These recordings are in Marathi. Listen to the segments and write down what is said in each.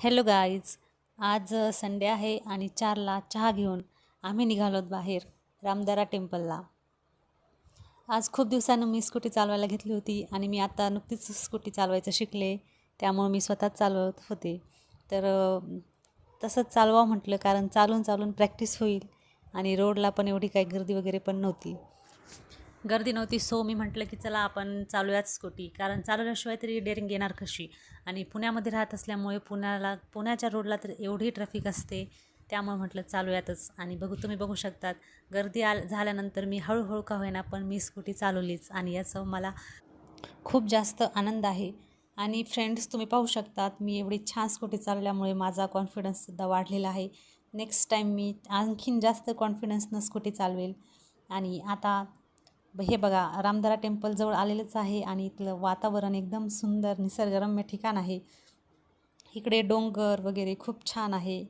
Hello guys. आज संडे आहे आणि 4ला चहा घेऊन आम्ही निघालोत बाहेर रामदरा टेम्पलला. आज खूप दिवसानं मी स्कूटी चालवायला घेतली होती आणि मी आता नुकतीच स्कूटी चालवायचं शिकले, त्यामुळे मी स्वतःच चालवत होते. तर तसंच चालवावं म्हटलं, कारण चालून चालून प्रॅक्टिस होईल आणि रोडला पण एवढी काही गर्दी वगैरे पण नव्हती. सो मी म्हटलं की चला आपण चालूयात स्कूटी, कारण चालवल्याशिवाय तरी डेअरिंग येणार कशी. आणि पुण्यामध्ये राहत असल्यामुळे पुण्याच्या रोडला तर एवढी ट्रॅफिक असते, त्यामुळे म्हटलं चालूयातच. आणि तुम्ही बघू शकतात, गर्दी झाल्यानंतर मी हळूहळू का होईना पण मी स्कूटी चालवलीच आणि याचं मला खूप जास्त आनंद आहे. आणि फ्रेंड्स, तुम्ही पाहू शकतात मी एवढी छान स्कूटी चालवल्यामुळे माझा कॉन्फिडन्ससुद्धा वाढलेला आहे. नेक्स्ट टाईम मी आणखीन जास्त कॉन्फिडन्सनं स्कूटी चालवेल. आणि आता हे बघा, रामदरा टेम्पल जवळ आलेलंच आहे आणि इथलं वातावरण एकदम सुंदर निसर्गरम्य ठिकाण आहे. इकडे डोंगर वगैरे खूप छान आहे.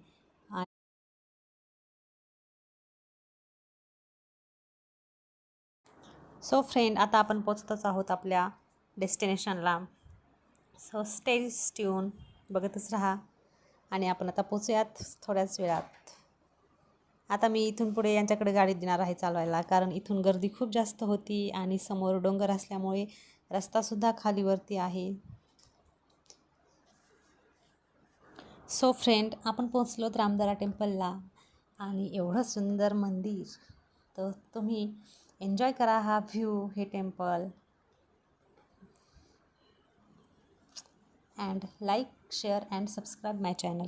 सो फ्रेंड, आता आपण पोचतच आहोत आपल्या डेस्टिनेशनला. सो स्टे ट्यून, बघतच राहा आणि आपण आता पोचूयात थोड्याच वेळात. आता मी इथून पुढे यांच्याकडे गाडी देणार आहे चालवायला, कारण इथून गर्दी खूप जास्त होती आणि समोर डोंगर असल्यामुळे रस्तासुद्धा खालीवरती आहे. सो फ्रेंड, आपण पोचलोत रामदरा टेम्पलला आणि एवढं सुंदर मंदिर. तर तुम्ही एन्जॉय करा हा व्ह्यू, हे temple. And like, share and subscribe my channel.